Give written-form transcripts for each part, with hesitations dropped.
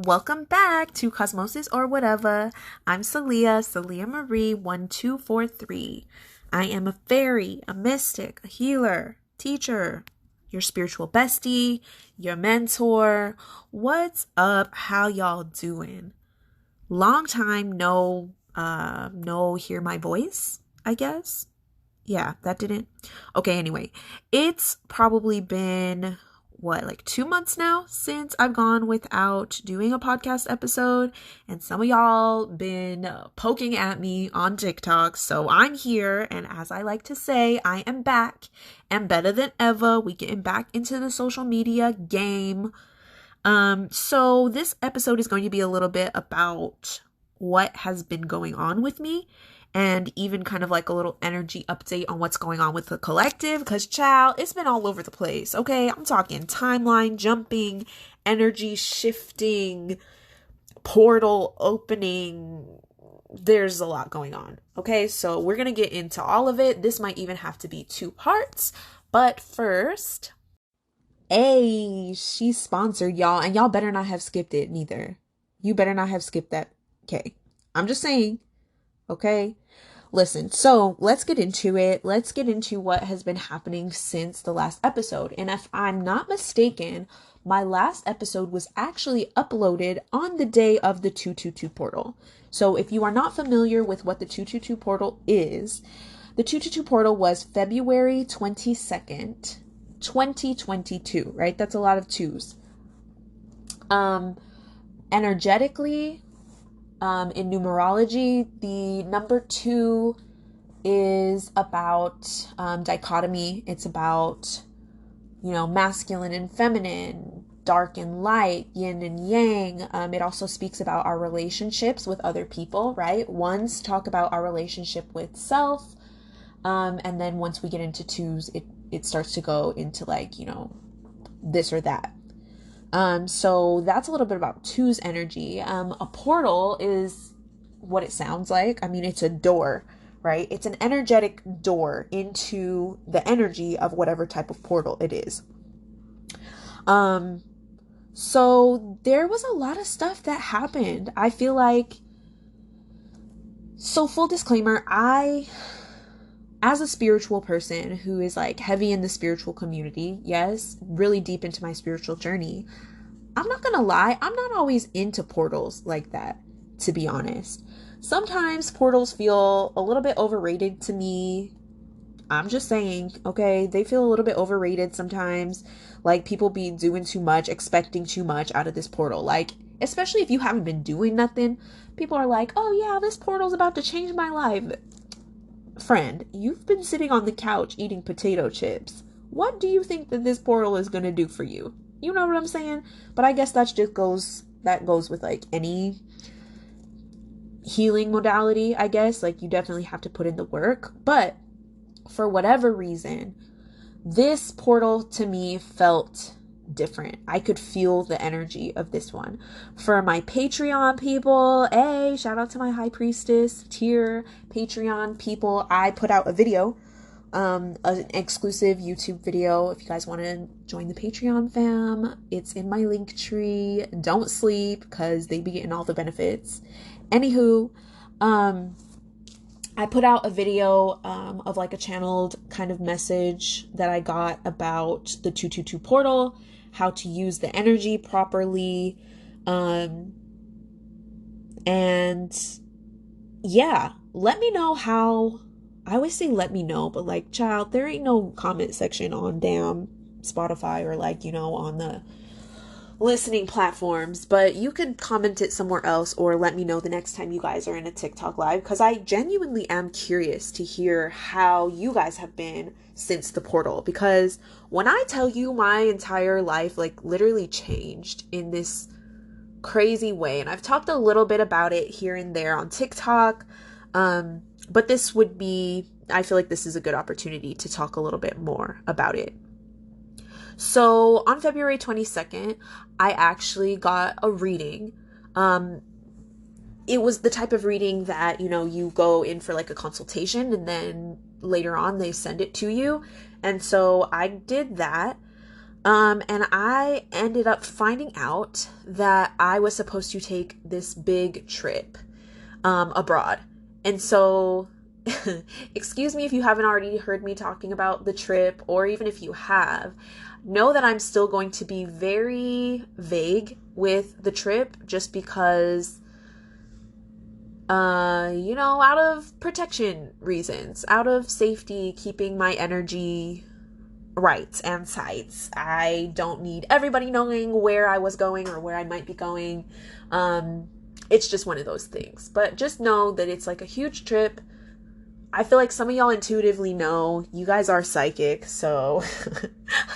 Welcome back to Cosmosis or Whatever. I'm Celia Marie 1243. I am a fairy, a mystic, a healer, teacher, your spiritual bestie, your mentor. What's up? How y'all doing? Long time no hear my voice, I guess. Yeah, that didn't. Okay, anyway, it's probably been like 2 months now since I've gone without doing a podcast episode, and some of y'all been poking at me on TikTok, so I'm here, and as I like to say, I am back and better than ever. We getting back into the social media game. So this episode is going to be a little bit about what has been going on with me, and even kind of like a little energy update on what's going on with the collective, because child, it's been all over the place. Okay, I'm talking timeline jumping, energy shifting, portal opening. There's a lot going on. Okay, so we're gonna get into all of it. This might even have to be 2 parts, but first, she's sponsored, y'all, and y'all better not have skipped it neither. You better not have skipped that. Okay, I'm just saying. Okay, listen, so let's get into it. Let's get into what has been happening since the last episode. And if I'm not mistaken, my last episode was actually uploaded on the day of the 222 portal. So if you are not familiar with what the 222 portal is, the 222 portal was February 22nd, 2022, right? That's a lot of twos. Energetically, in numerology, the number 2 is about dichotomy. It's about, masculine and feminine, dark and light, yin and yang. It also speaks about our relationships with other people, right? Ones talk about our relationship with self. And then once we get into 2s, it starts to go into this or that. So that's a little bit about 2's energy. A portal is what it sounds like. I mean, it's a door, right? It's an energetic door into the energy of whatever type of portal it is. So there was a lot of stuff that happened. I feel like, so full disclaimer, as a spiritual person who is heavy in the spiritual community, yes, really deep into my spiritual journey, I'm not gonna lie, I'm not always into portals like that, to be honest. Sometimes portals feel a little bit overrated to me. I'm just saying, okay, they feel a little bit overrated sometimes. People be doing too much, expecting too much out of this portal. Especially if you haven't been doing nothing, people are like, oh yeah, this portal's about to change my life. Friend, you've been sitting on the couch eating potato chips. What do you think that this portal is going to do for you? You know what I'm saying? But I guess that goes with any healing modality, I guess. You definitely have to put in the work. But for whatever reason, this portal to me felt different. I could feel the energy of this one. For my Patreon people, shout out to my high priestess tier Patreon people. I put out a video, an exclusive YouTube video. If you guys want to join the Patreon fam, it's in my link tree. Don't sleep, because they be getting all the benefits. Anywho, I put out a video of a channeled kind of message that I got about the 222 portal, how to use the energy properly. And yeah, let me know how. I always say let me know, but child, there ain't no comment section on damn Spotify or on the listening platforms, but you could comment it somewhere else or let me know the next time you guys are in a TikTok live, because I genuinely am curious to hear how you guys have been since the portal. Because when I tell you, my entire life literally changed in this crazy way, and I've talked a little bit about it here and there on TikTok, but this would be, I feel like this is a good opportunity to talk a little bit more about it. So on February 22nd, I actually got a reading. It was the type of reading that, you go in for a consultation, and then later on they send it to you. And so I did that. And I ended up finding out that I was supposed to take this big trip abroad. And so, excuse me if you haven't already heard me talking about the trip, or even if you have, know that I'm still going to be very vague with the trip just because, out of protection reasons, out of safety, keeping my energy right and sights. I don't need everybody knowing where I was going or where I might be going. It's just one of those things. But just know that it's like a huge trip. I feel like some of y'all intuitively know. You guys are psychic, so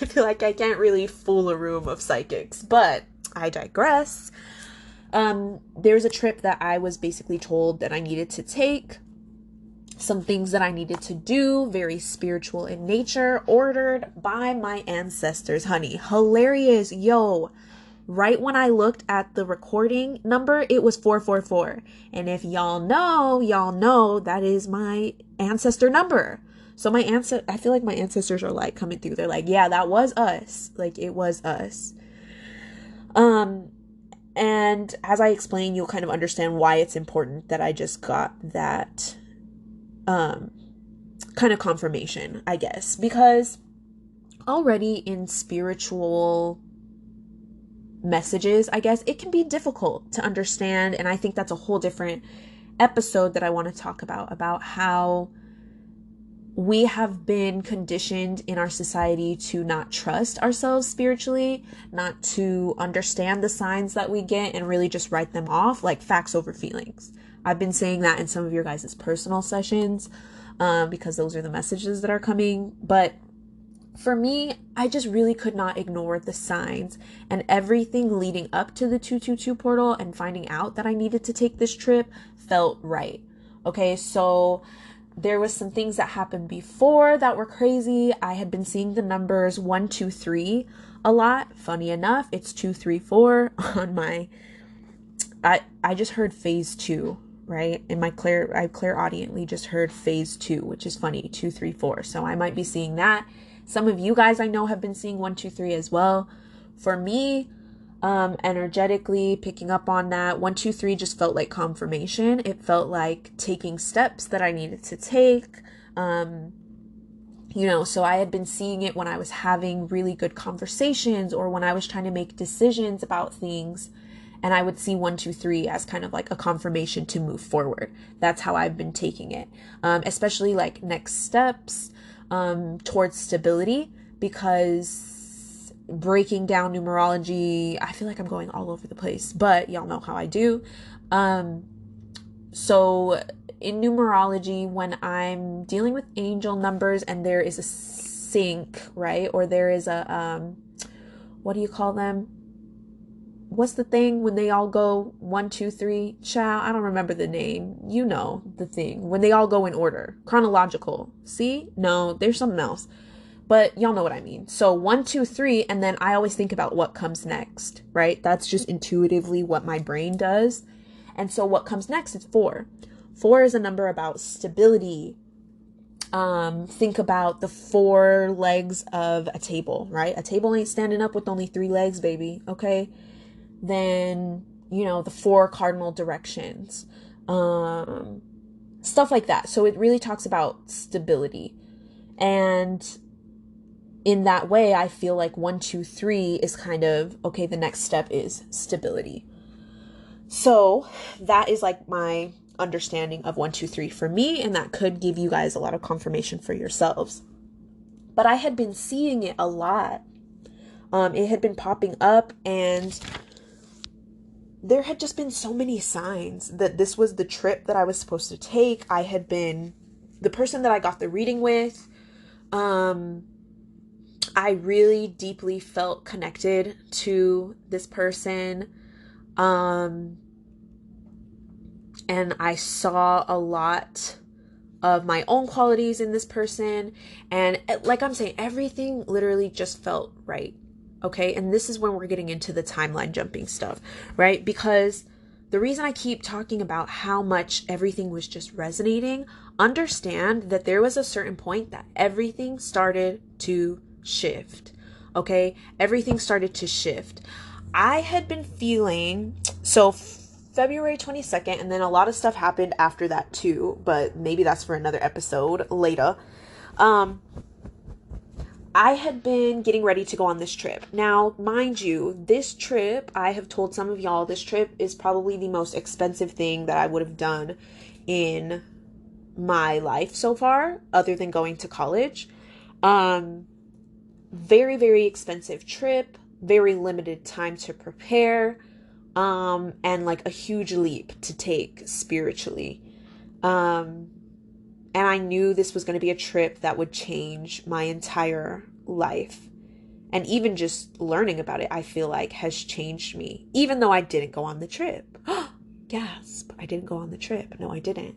I feel like I can't really fool a room of psychics. But I digress. There's a trip that I was basically told that I needed to take. Some things that I needed to do, very spiritual in nature, ordered by my ancestors, honey. Hilarious. Yo, right when I looked at the recording number, it was 444. And if y'all know that is my ancestor number. So I feel like my ancestors are like coming through. They're like, yeah, that was us. Like, it was us. And as I explain, you'll kind of understand why it's important that I just got that kind of confirmation, I guess, because already in spiritual messages, I guess, it can be difficult to understand. And I think that's a whole different episode that I want to talk about how we have been conditioned in our society to not trust ourselves spiritually, not to understand the signs that we get and really just write them off like facts over feelings. I've been saying that in some of your guys' personal sessions because those are the messages that are coming. But for me, I just really could not ignore the signs and everything leading up to the 222 portal, and finding out that I needed to take this trip felt right. Okay, so there was some things that happened before that were crazy. I had been seeing the numbers 123 a lot. Funny enough, it's 234 on my... I just heard phase 2, right? In my I clairaudiently just heard phase 2, which is funny, 234. So I might be seeing that. Some of you guys I know have been seeing 123 as well. For me, energetically picking up on that, 123 just felt like confirmation. It felt like taking steps that I needed to take. So I had been seeing it when I was having really good conversations or when I was trying to make decisions about things. And I would see 123 as kind of like a confirmation to move forward. That's how I've been taking it. Especially like next steps towards stability, because breaking down numerology, I feel like I'm going all over the place, but y'all know how I do. So in numerology, when I'm dealing with angel numbers and there is a sync, right? Or there is a, what do you call them? What's the thing when they all go 1, 2, 3? Child, I don't remember the name. You know the thing. When they all go in order. Chronological. See? No, there's something else. But y'all know what I mean. So 1, 2, 3, and then I always think about what comes next, right? That's just intuitively what my brain does. And so what comes next is 4. 4 is a number about stability. Think about the 4 legs of a table, right? A table ain't standing up with only 3 legs, baby. Okay? Then, the 4 cardinal directions, stuff like that. So it really talks about stability. And in that way, I feel like 1, 2, 3 is kind of, okay, the next step is stability. So that is like my understanding of 1, 2, 3 for me. And that could give you guys a lot of confirmation for yourselves. But I had been seeing it a lot. It had been popping up, and there had just been so many signs that this was the trip that I was supposed to take. I had been the person that I got the reading with. I really deeply felt connected to this person. And I saw a lot of my own qualities in this person. And like I'm saying, everything literally just felt right. Okay, and this is when we're getting into the timeline jumping stuff, right? Because the reason I keep talking about how much everything was just resonating, understand that there was a certain point that everything started to shift. Okay. Everything started to shift. I had been feeling, so February 22nd, and then a lot of stuff happened after that too, but maybe that's for another episode later. I had been getting ready to go on this trip. Now, mind you, this trip, I have told some of y'all, this trip is probably the most expensive thing that I would have done in my life so far, other than going to college. Very, very expensive trip, very limited time to prepare, and like a huge leap to take spiritually. And I knew this was going to be a trip that would change my entire life. And even just learning about it, I feel like has changed me, even though I didn't go on the trip. Gasp. I didn't go on the trip. No, I didn't.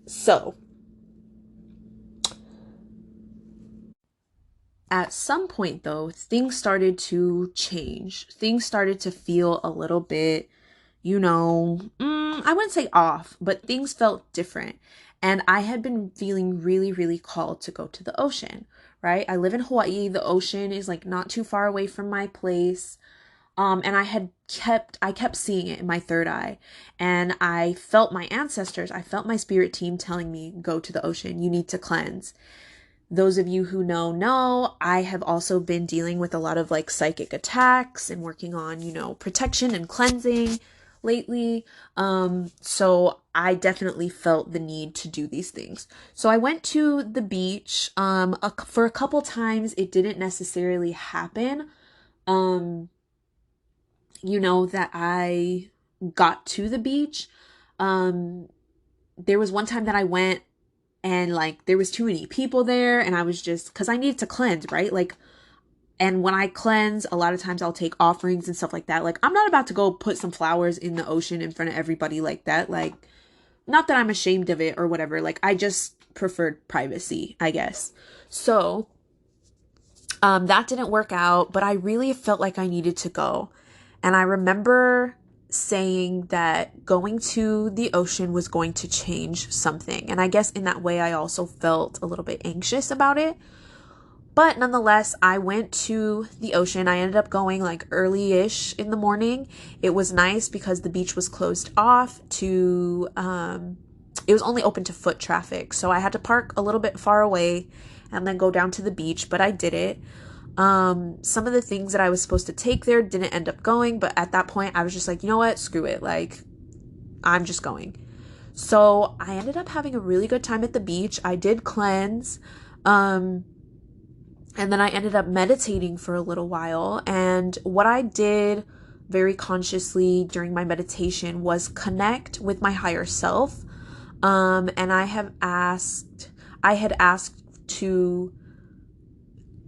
So at some point though, things started to change. Things started to feel a little bit, I wouldn't say off, but things felt different. And I had been feeling really, really called to go to the ocean, right? I live in Hawaii. The ocean is like not too far away from my place. And I kept seeing it in my third eye, and I felt my ancestors, I felt my spirit team telling me, go to the ocean. You need to cleanse. Those of you who know, I have also been dealing with a lot of like psychic attacks and working on, protection and cleansing lately. So I definitely felt the need to do these things. So I went to the beach. For a couple times it didn't necessarily happen. That I got to the beach. There was one time that I went and like there was too many people there, and I was just, because I needed to cleanse, right? Like, and when I cleanse, a lot of times I'll take offerings and stuff like that. Like, I'm not about to go put some flowers in the ocean in front of everybody like that. Like, not that I'm ashamed of it or whatever. Like, I just preferred privacy, I guess. So that didn't work out, but I really felt like I needed to go. And I remember saying that going to the ocean was going to change something. And I guess in that way, I also felt a little bit anxious about it. But nonetheless, I went to the ocean. I ended up going like early-ish in the morning. It was nice because the beach was closed off to, it was only open to foot traffic. So I had to park a little bit far away and then go down to the beach, but I did it. Some of the things that I was supposed to take there didn't end up going, but at that point I was just like, you know what, screw it. Like, I'm just going. So I ended up having a really good time at the beach. I did cleanse. And then I ended up meditating for a little while. And what I did very consciously during my meditation was connect with my higher self. And I had asked to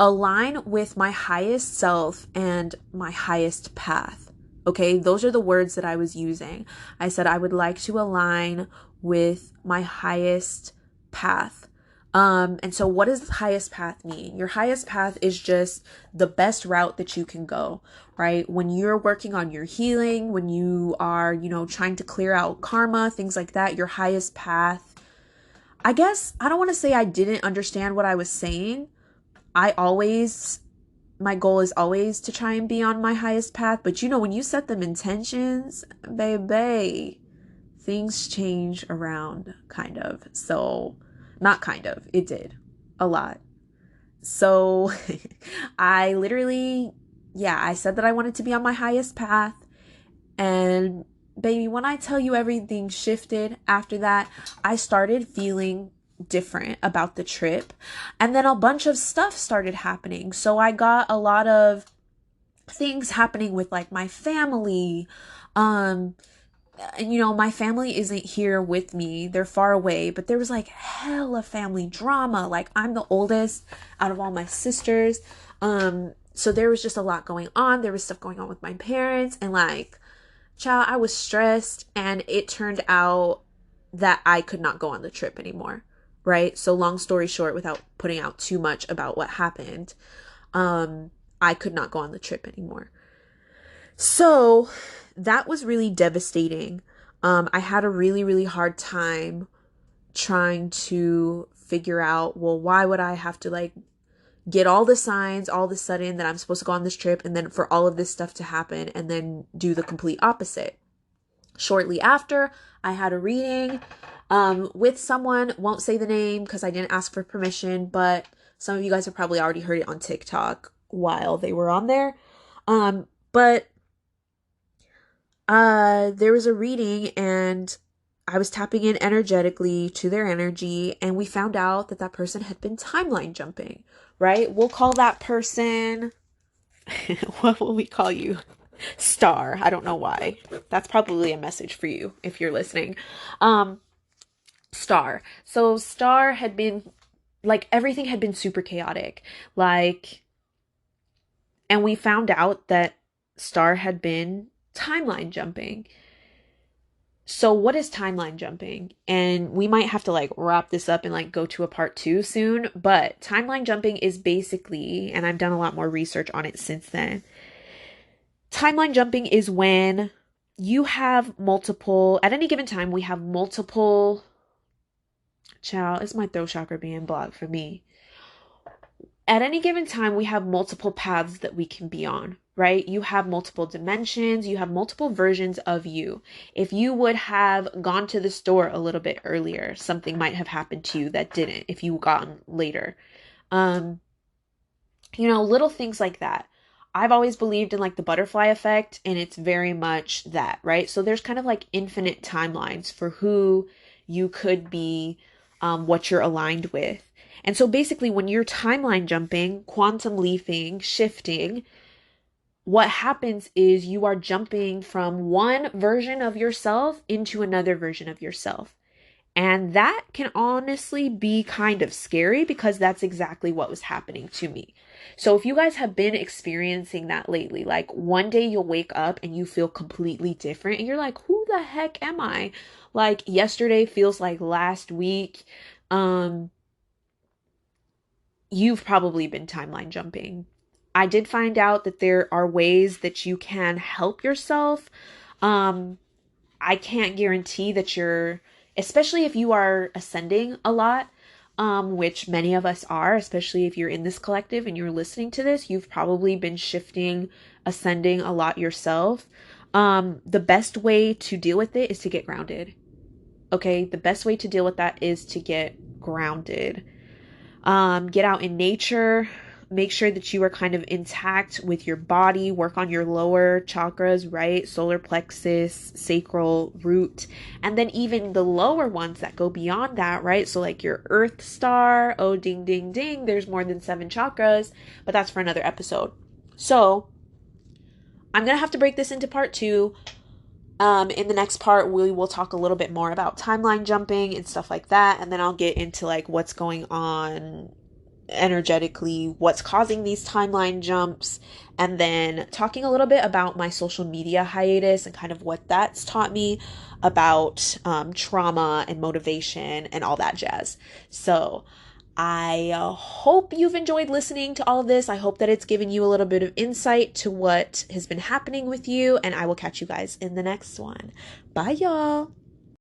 align with my highest self and my highest path. Okay, those are the words that I was using. I said I would like to align with my highest path. And so what does the highest path mean? Your highest path is just the best route that you can go, right? When you're working on your healing, when you are, trying to clear out karma, things like that, your highest path. I guess I don't want to say I didn't understand what I was saying. My goal is always to try and be on my highest path. But when you set them intentions, baby, things change around, kind of. So, not kind of, it did a lot. So I literally, I said that I wanted to be on my highest path. And baby, when I tell you everything shifted after that, I started feeling different about the trip, and then a bunch of stuff started happening. So I got a lot of things happening with like my family. And my family isn't here with me, they're far away, but there was like hella family drama. Like, I'm the oldest out of all my sisters, so there was just a lot going on. There was stuff going on with my parents, and like, child, I was stressed, and it turned out that I could not go on the trip anymore. Right? So long story short, without putting out too much about what happened, I could not go on the trip anymore. So that was really devastating. I had a really, really hard time trying to figure out, well, why would I have to like, get all the signs all of a sudden that I'm supposed to go on this trip, and then for all of this stuff to happen and then do the complete opposite. Shortly after, I had a reading with someone, won't say the name because I didn't ask for permission, but some of you guys have probably already heard it on TikTok while they were on there. But there was a reading and I was tapping in energetically to their energy, and we found out that that person had been timeline jumping, right? We'll call that person, what will we call you? Star. I don't know why. That's probably a message for you if you're listening. Star. So Star had been, like, everything had been super chaotic. Like, and we found out that Star had been timeline jumping. So what is timeline jumping? And we might have to like wrap this up and like go to a part 2 soon, but timeline jumping is basically, and I've done a lot more research on it since then. Timeline jumping is when you have multiple, at any given time, we have multiple, child, is my throat chakra being blocked for me? At any given time, we have multiple paths that we can be on, right? You have multiple dimensions, you have multiple versions of you. If you would have gone to the store a little bit earlier, something might have happened to you that didn't if you gone later. Little things like that. I've always believed in like the butterfly effect, and it's very much that, right? So there's kind of like infinite timelines for who you could be, what you're aligned with. And so basically when you're timeline jumping, quantum leaping, shifting, what happens is you are jumping from one version of yourself into another version of yourself. And that can honestly be kind of scary because that's exactly what was happening to me. So if you guys have been experiencing that lately, like one day you'll wake up and you feel completely different and you're like, who the heck am I? Like yesterday feels like last week. You've probably been timeline jumping. I did find out that there are ways that you can help yourself. I can't guarantee that you're, especially if you are ascending a lot, which many of us are, especially if you're in this collective and you're listening to this, you've probably been shifting, ascending a lot yourself. The best way to deal with it is to get grounded. Okay, the best way to deal with that is to get grounded. Get out in nature. Make sure that you are kind of intact with your body. Work on your lower chakras, right? Solar plexus, sacral, root, and then even the lower ones that go beyond that, right? So like your earth star, oh, ding, ding, ding. There's more than 7 chakras, but that's for another episode. So I'm going to have to break this into part 2. In the next part, we will talk a little bit more about timeline jumping and stuff like that. And then I'll get into like what's going on energetically, what's causing these timeline jumps, and then talking a little bit about my social media hiatus and kind of what that's taught me about trauma and motivation and all that jazz. So I hope you've enjoyed listening to all of this. I hope that it's given you a little bit of insight to what has been happening with you, and I will catch you guys in the next one. Bye, y'all.